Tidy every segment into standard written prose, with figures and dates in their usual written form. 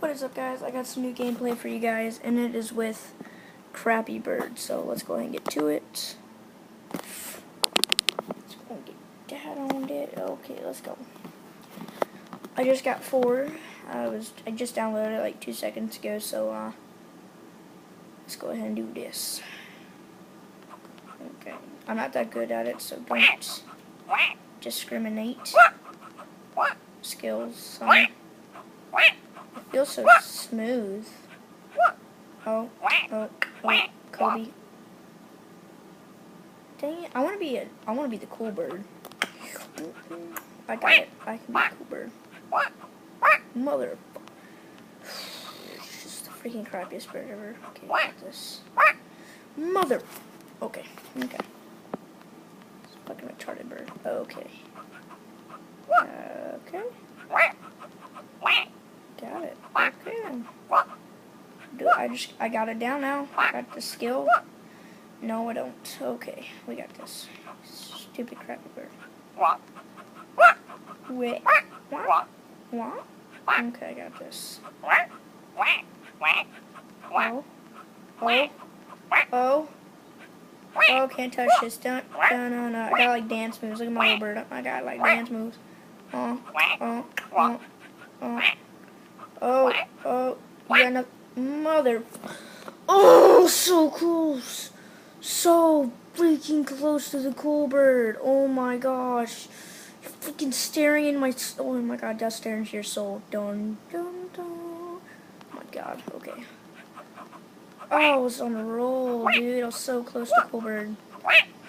What is up, guys? I got some new gameplay for you guys, and it is with Crappy Bird. So let's go ahead and get to it. Let's go and get that on it. Okay, let's go. I just got 4. I just downloaded it like 2 seconds ago. So let's go ahead and do this. Okay, I'm not that good at it, so don't discriminate. Skills. It feels so smooth. Oh, Kobe. Dang it! I want to be the cool bird. I got it. I can be a cool bird. Mother. It's just the freaking crappiest bird ever. Okay, got this. Mother. Okay. It's fucking retarded bird. Okay. Okay. Got it. Okay. I got it down now. I got the skill. No, I don't. Okay, we got this. Stupid crappy bird. Wait. What? Okay, I got this. Oh, can't touch this. No. I got like dance moves. Look at my little bird. I got like dance moves. Oh, you got enough. Mother. Oh, so close. So freaking close to the cool bird. Oh my gosh. You're freaking staring in my. Oh my god, that's staring into your soul. Dun, dun, dun. Oh my god, okay. Oh, I was on a roll, dude. I was so close to cool bird.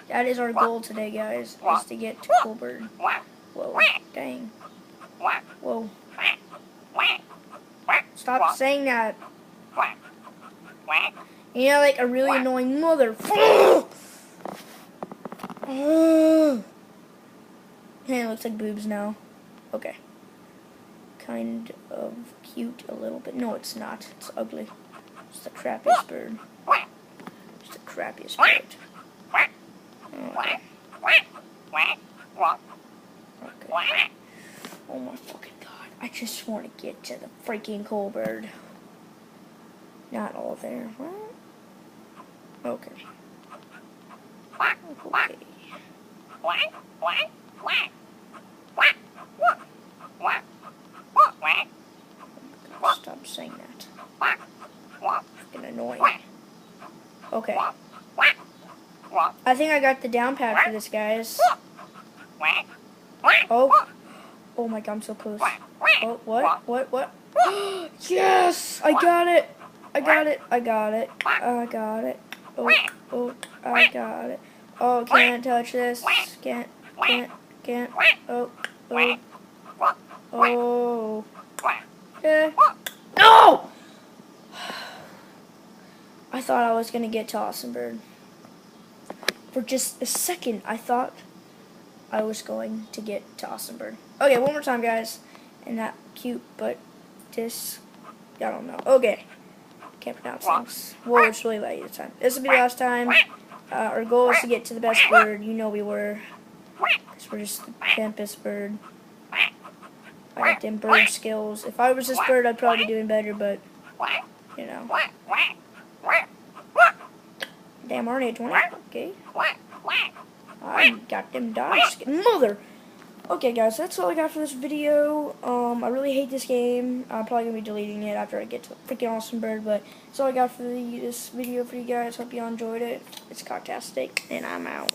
That is our goal today, guys, is to get to cool bird. Whoa, dang. Whoa. Stop saying that. You know, like a really annoying mother. Hey, it looks like boobs now. Okay. Kind of cute a little bit. No, it's not. It's ugly. It's the crappiest bird. It's the crappiest bird. Okay. Oh my fucking god. I just want to get to the freaking cool bird. Not all there. What? Okay. Okay. God, stop saying that. Freaking annoying. Okay. I think I got the down pat for this, guys. Oh. Oh my god, I'm so close. Oh, what? Yes! I got it! I got it. Oh, I got it. Oh, can't touch this. Can't. Oh. Yeah. No! I thought I was going to get to Awesome Bird. For just a second, I thought I was going to get to Awesome Bird. Okay, one more time, guys. And that cute, but this, I don't know. Okay. Can't pronounce things. Whoa, it's really late this time. This will be the last time. Our goal is to get to the best bird. You know we were. Because we're just the pimpest bird. I got them bird skills. If I was this bird, I'd probably be doing better, but, you know. Damn, aren't I 20? Okay. I got them dodge. Mother! Okay, guys, that's all I got for this video. I really hate this game. I'm probably going to be deleting it after I get to freaking Awesome Bird, but that's all I got for this video for you guys. Hope you all enjoyed it. It's cocktastic, and I'm out.